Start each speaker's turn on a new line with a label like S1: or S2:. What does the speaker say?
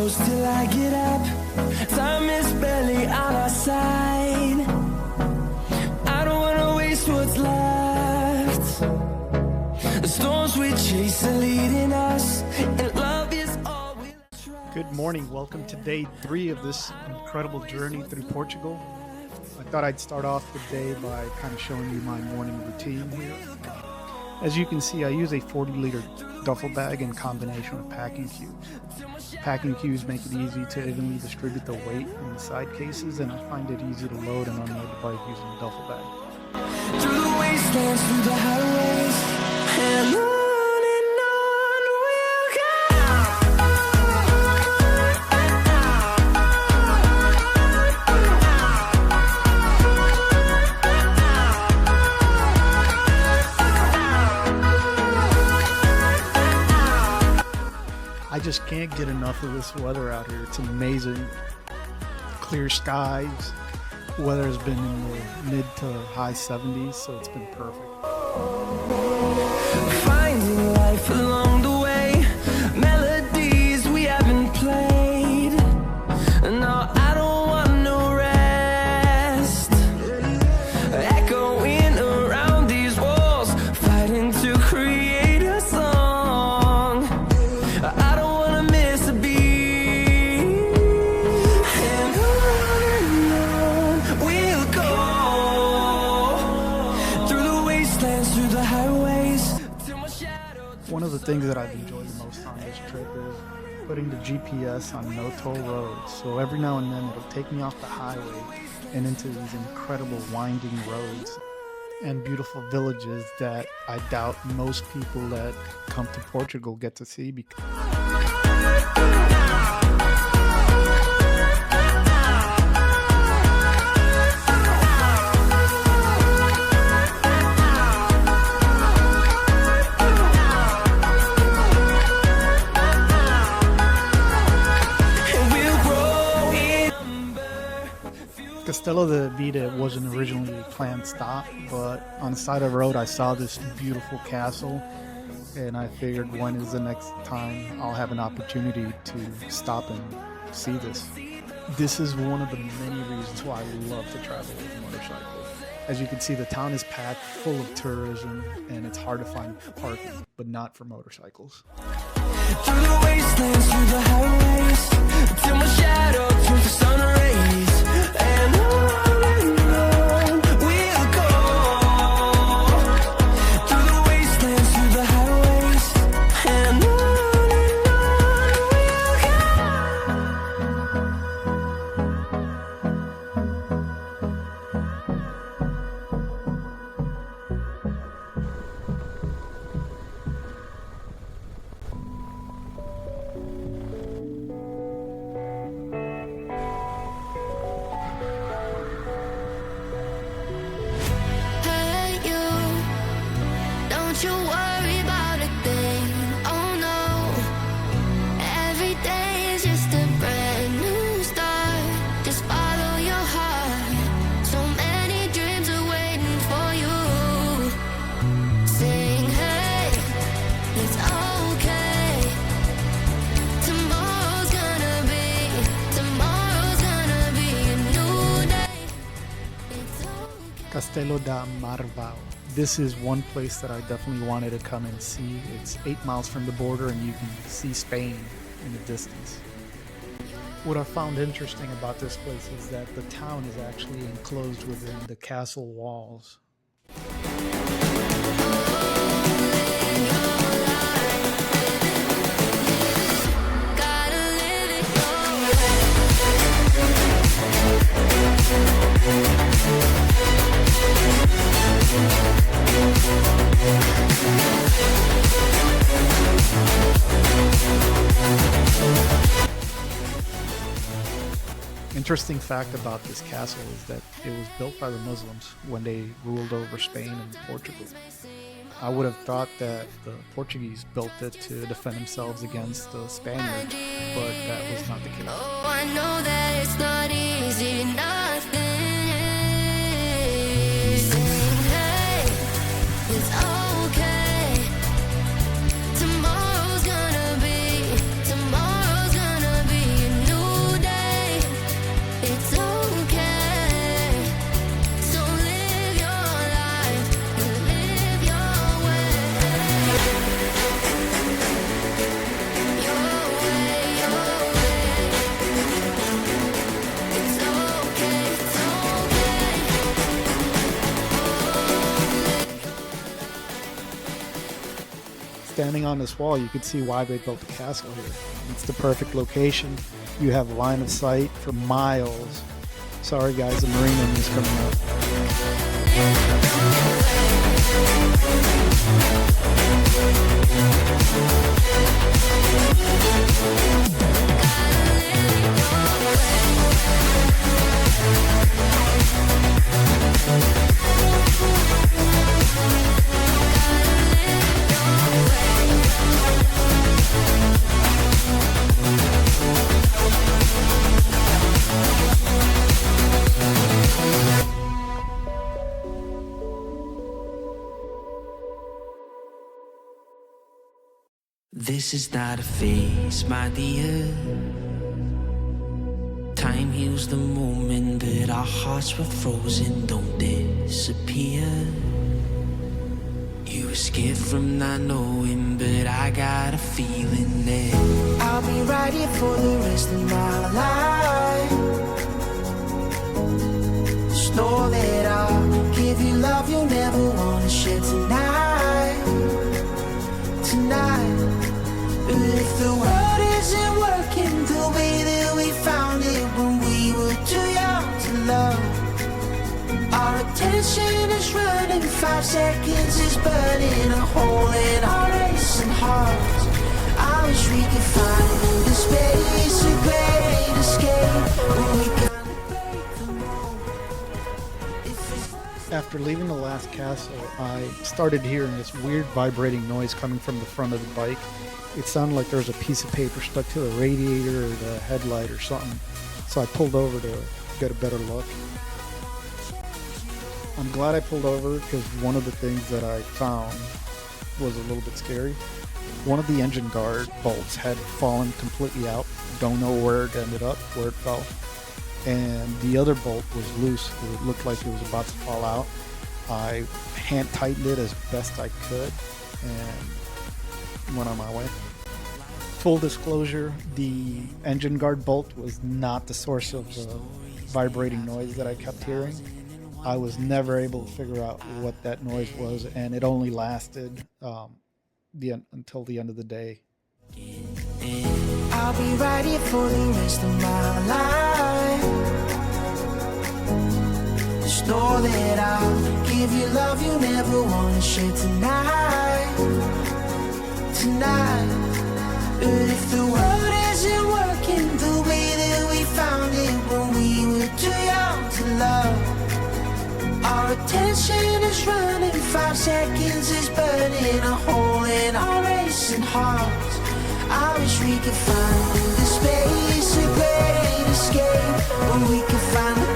S1: close till I get up. Time is barely on our side. I don't wanna waste what's left. The storms we chase are leading us, and love is all we'll try.
S2: Good morning. Welcome to day 3 of this incredible journey through Portugal. I thought I'd start off the day by kind of showing you my morning routine here. As you can see, I use a 40-liter duffel bag in combination with packing cubes. Packing cubes make it easy to evenly distribute the weight in the side cases, and I find it easy to load and unload the bike using a duffel bag.
S1: Through the wastelands, through the highways, and on we'll go.
S2: I just can't get enough of this weather out here. It's amazing. Clear skies. Weather has been in the mid to high 70s, so it's been perfect.
S1: Finding life along the way, melodies we haven't played. No, I don't want no rest. Echoing around these walls, fighting to create a song. I don't wanna miss a beat. And on we'll go. Through the wastelands, through the highways, till my shadow.
S2: One of the things that I've enjoyed the most on this trip is putting the GPS on no-toll roads. So every now and then it'll take me off the highway and into these incredible winding roads and beautiful villages that I doubt most people that come to Portugal get to see. Because
S1: We'll grow in number.
S2: Castelo da Vide wasn't originally a planned stop, but on the side of the road I saw this beautiful castle, and I figured when is the next time I'll have an opportunity to stop and see this. This is one of the many reasons why I love to travel with a motorcycle. As you can see, the town is packed full of tourism, and it's hard to find parking, but not for motorcycles.
S1: Through the wastelands, through the highways, till my shadow turns to sun rays. And on we'll go. Through the wastelands, through the highways, and on we'll go.
S3: Hey you, don't you worry about a thing, oh no. Every day is just a brand new start. Just follow your heart. So many dreams are waiting for you. Sing hey, it's okay. Tomorrow's gonna be a new day. It's okay.
S2: Castelo da Marvao. This is one place that I definitely wanted to come and see. It's 8 miles from the border, and you can see Spain in the distance. What I found interesting about this place is that the town is actually enclosed within the castle walls.
S3: Gotta live it your way.
S2: Interesting fact about this castle is that it was built by the Muslims when they ruled over Spain and Portugal. I would have thought that the Portuguese built it to defend themselves against the Spaniards, but that was not the case.
S3: Oh, I know that it's not easy, nothing. Sing, hey, it's okay. Tomorrow's gonna be
S2: standing on this wall, you could see why they built the castle here. It's the perfect location. You have line of sight for miles. Sorry guys, the marina is coming up.
S1: This is not a phase, my dear. Time heals the moment, but our hearts were frozen, don't disappear. You were scared from not knowing, but I got a feeling that I'll be right here for the rest of my life. Just know that I'll give you love you'll never want to share tonight. Tonight. But if the world isn't working the way that we found it when we were too young to love, our attention is running, 5 seconds is burning a hole in our racing hearts. I wish we could find in the space a great escape when we kind of break the mold.
S2: After leaving the last castle, I started hearing this weird vibrating noise coming from the front of the bike. It sounded like there was a piece of paper stuck to the radiator or the headlight or something. So I pulled over to get a better look. I'm glad I pulled over because one of the things that I found was a little bit scary. One of the engine guard bolts had fallen completely out. Don't know where it ended up, where it fell. And the other bolt was loose. It looked like it was about to fall out. I hand tightened it as best I could and went on my way. Full disclosure, the engine guard bolt was not the source of the vibrating noise that I kept hearing. I was never able to figure out what that noise was, and it only lasted until the end of the day.
S1: I'll be right here for the rest of my life. Just know that I'll give you love you never want to share tonight. Tonight. But if the world isn't working the way that we found it when we were too young to love, our attention is running, 5 seconds is burning a hole in our racing hearts. I wish we could find the space, a great escape, where we could find the